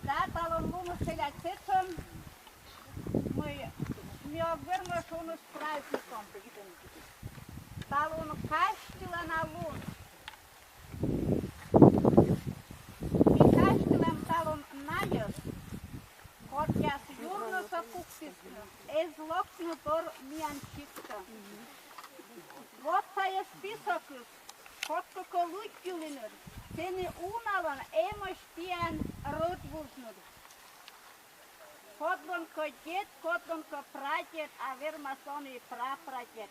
Da talon lună se le acceptăm, mi-o vermă și unul prazdnikom. Talon kaštila na lun. Mi kaštilam talon najos, kod jas jurno sa kuksisnu, ez loknu tor miančikta. Votsa je spisokus, kod kako lutjulinur, seni unalan emoštien rodvuznud. Kodlonko djed, kodlonko pradjed, a vermasoni prapradjed.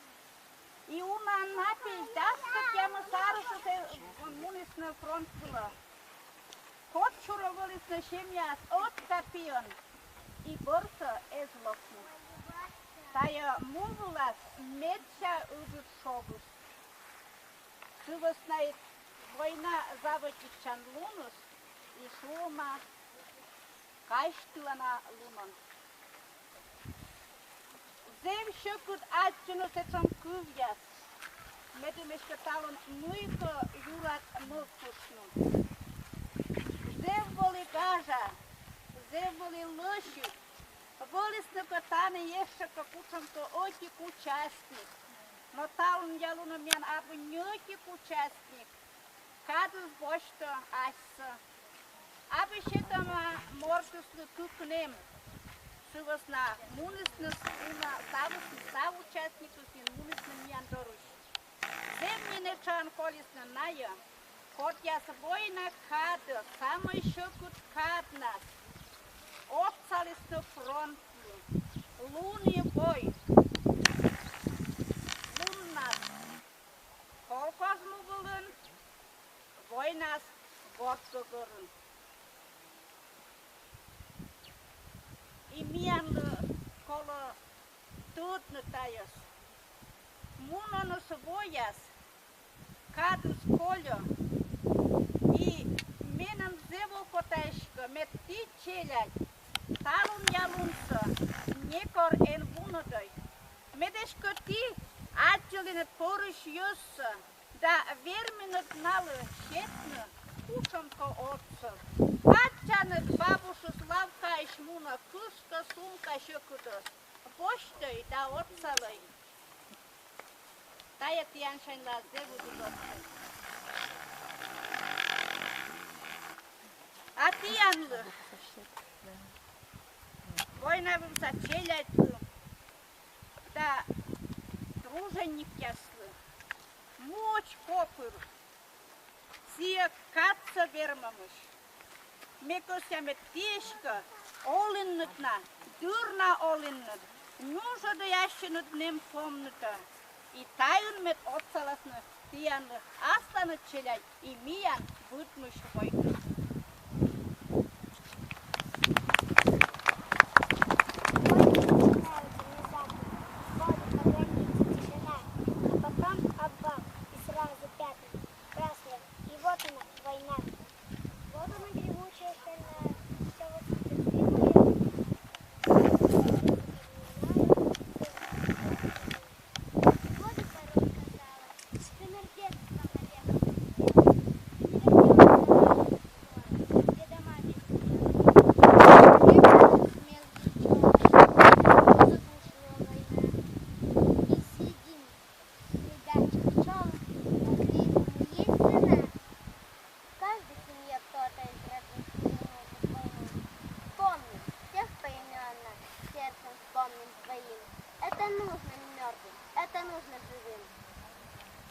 I una napij daska tjema sarusu se munisna frontula. Kod čurovolisna šemjas od kapion i borsa ez loknu. Taja muvulas medća udut šogus. Suvasnaj vojna zavotičan lunus i šuma kaštila lunon. Zem šukut atjunu se tom kuvjas. Medumeška talon nujko jurat nukusnu. Zem voli gaža, zem voli lošu. Volisno katane ješća kakučam to oti kučastnik. No talon jaluno mjan abu njoki kučastnik. Kadus bošto asa. Abu šetama mortusnu tuknem. Suvas na munisnes una savučastnikus in munisne mijan doruš. Zemljene čan kolisne naja. Kod jas vojna kada, samo šukut kad nas. Opcali smo frontu. Lun je boj. Lun nas. Koliko smo volun, voj nas godgogorun. I mijan kolo tutnu tajas. Munonos vojas, kadus koljo. I menan zevo koteško, met ti čeljaj. Talun jalunsa, nekor en bunodoj. Medeško ti atjeline poruš jossa, da verminut nalu šetnu, kušom ko otsa. Atjanet babušu slavka iš muna, kuska sumka šukudos. Poštoj da otsaloj. Taja ti anšajn la zevu dudotse. A ti anlu. Vojna vam sa čeljajtu, da druženik jaslu, moć popur, sija kaca vermamuš. Mekosja me teška, olinnutna, durna olinnut, nuža da jašenut nem pomnuta. I tajun met otsalasnu, tijan astanut čeljaj i mijan budmuš vojnu.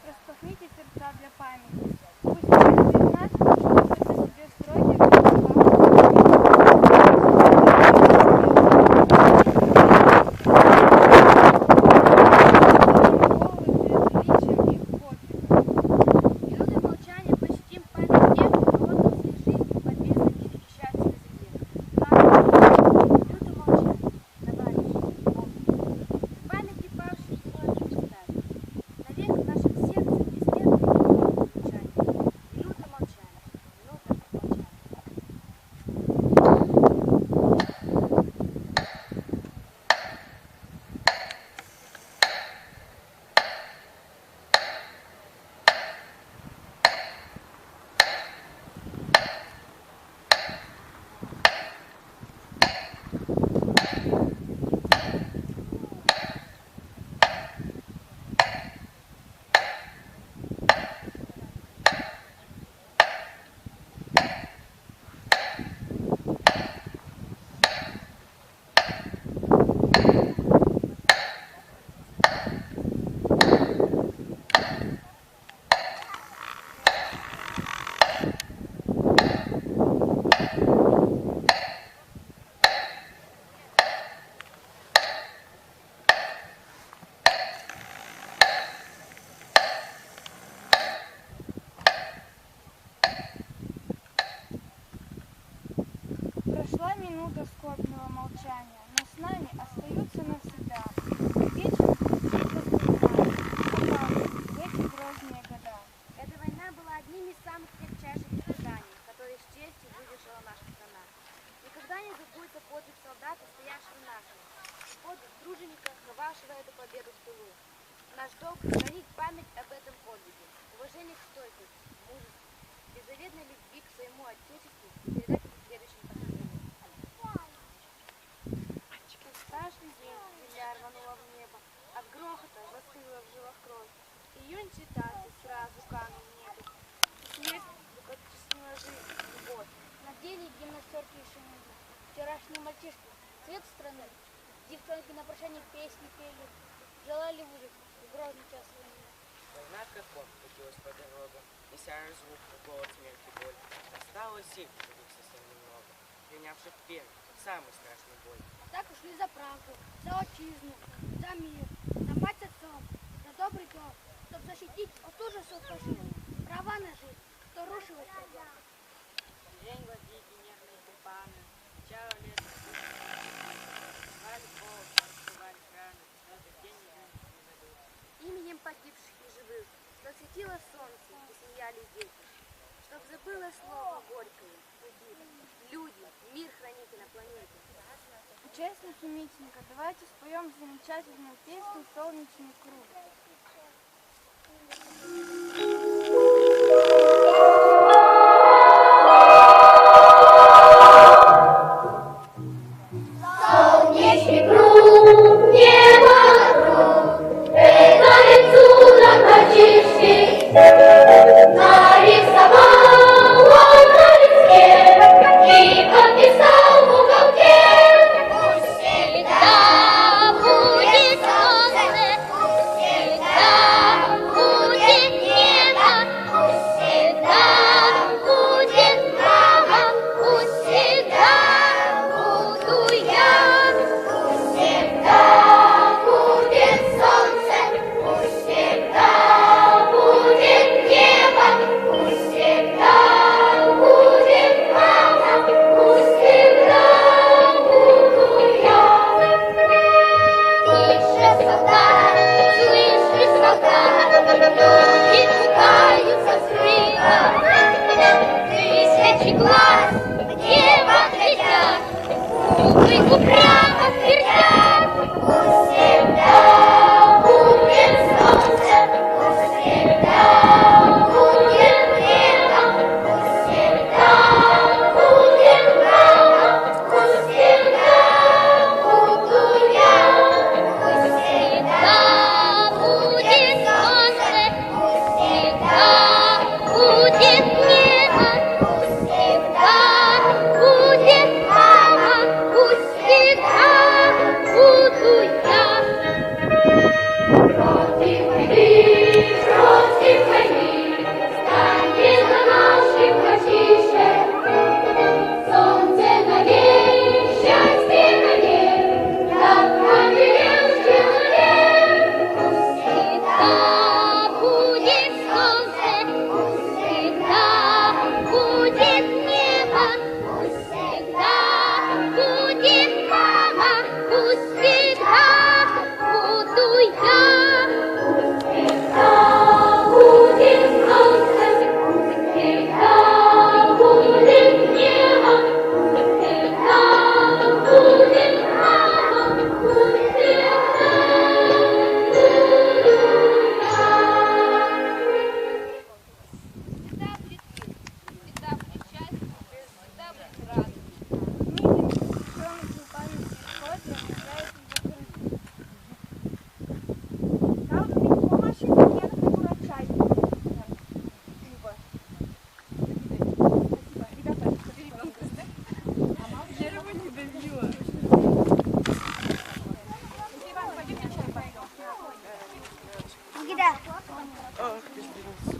Распахните сердца для памяти. Пусть каждый из нас пишет себе строки, минуты молчания почтим память тех, кто отдал свои жизни в борьбе за мир и счастье на земле. Минуты молчания, товарищи, помните. В памяти павших героев читать. Навек в нашем сердце бессмертный молчание. Минута молчания. минута скорбного молчания, но с нами остаются навсегда. Вечер воспоминаний в эти грозные года. Эта война была одним из самых крепчайших испытаний, которые с честью выдержала наша страна. Никогда не забудется подвиг солдата, стоявшего нашего, подвиг труженика, ковавшего эту победу в тылу. Наш долг — хранить память об этом подвиге, уважение к стойкости, мужеству, беззаветной любви к своему Отечеству и передать это следующим поколениям. Страшный день земля рванула в небо, от грохота застыла в жилах кровь. Июнь цветался, сразу канул в небо. Смерть вдруг оттеснила жизнь, любовь. На деле гимнастерки еще не было. Вчерашние мальчишки, цвет страны, девчонки на прощание песни пели, желали выжить в грозный час войны. Война как бог катилась по дорогам, неся разрух, голод, смерть и боль. Осталось сил других совсем немного, принявших веру в самый страшный бой. Так ушли за правду, за отчизну, за мир, за мать с отцом, за добрый дом, чтобы защитить от ужасов фашизма, права на жизнь, что рушилось тогда. День гвоздики, нежные тюльпаны, начало лета, звали Бог, раскрывали раны, но этот день не забыл. Именем погибших и живых, чтоб светило солнце и смеялись дети, чтоб забылось слово горькое, убито. Люди, мир храните на планете. Участники митинга, давайте споем замечательную песню «Солнечный круг». Солнечный круг, небо вокруг, это чудо мальчишки, нарисовал он на листе и подписал в уголке. Пусть всегда будет солнце, пусть всегда будет небо, пусть всегда будет мама, пусть всегда буду я. Пусть всегда будет солнце, пусть всегда будет небо, пусть всегда будет мама, пусть всегда буду я. Тише, солдат, слышишь, солдат, люди пугаются взрыва. Тысячи глаз в небо глядят, музыку прямо твердят. Пусть всегда будет солнце, пусть всегда будет небо, пусть всегда будет мама, пусть всегда буду я. Пусть всегда будет солнце, пусть всегда будет небо, пусть всегда будет мама, пусть всегда буду я. Против войны, станет на наших потише. Солнце навек, счастье навек, добро бережье навек. Пусть всегда будет солнце, пусть всегда будет небо, пусть всегда будет мама, пусть всегда буду я. Пусть всегда будет солнце, пусть всегда будет небо, пусть всегда будет мама, пусть Всегда будет мир, всегда будет счастье, всегда будет радость. Митинг, посвященный памяти исхода, является закрытым. Там при помощи пакетов урожай. Люба. Спасибо. Ребята, собери банкосты. Дерево не добила. Иван, пойдемте чай пойдем. Гида. Ах, ты сбился.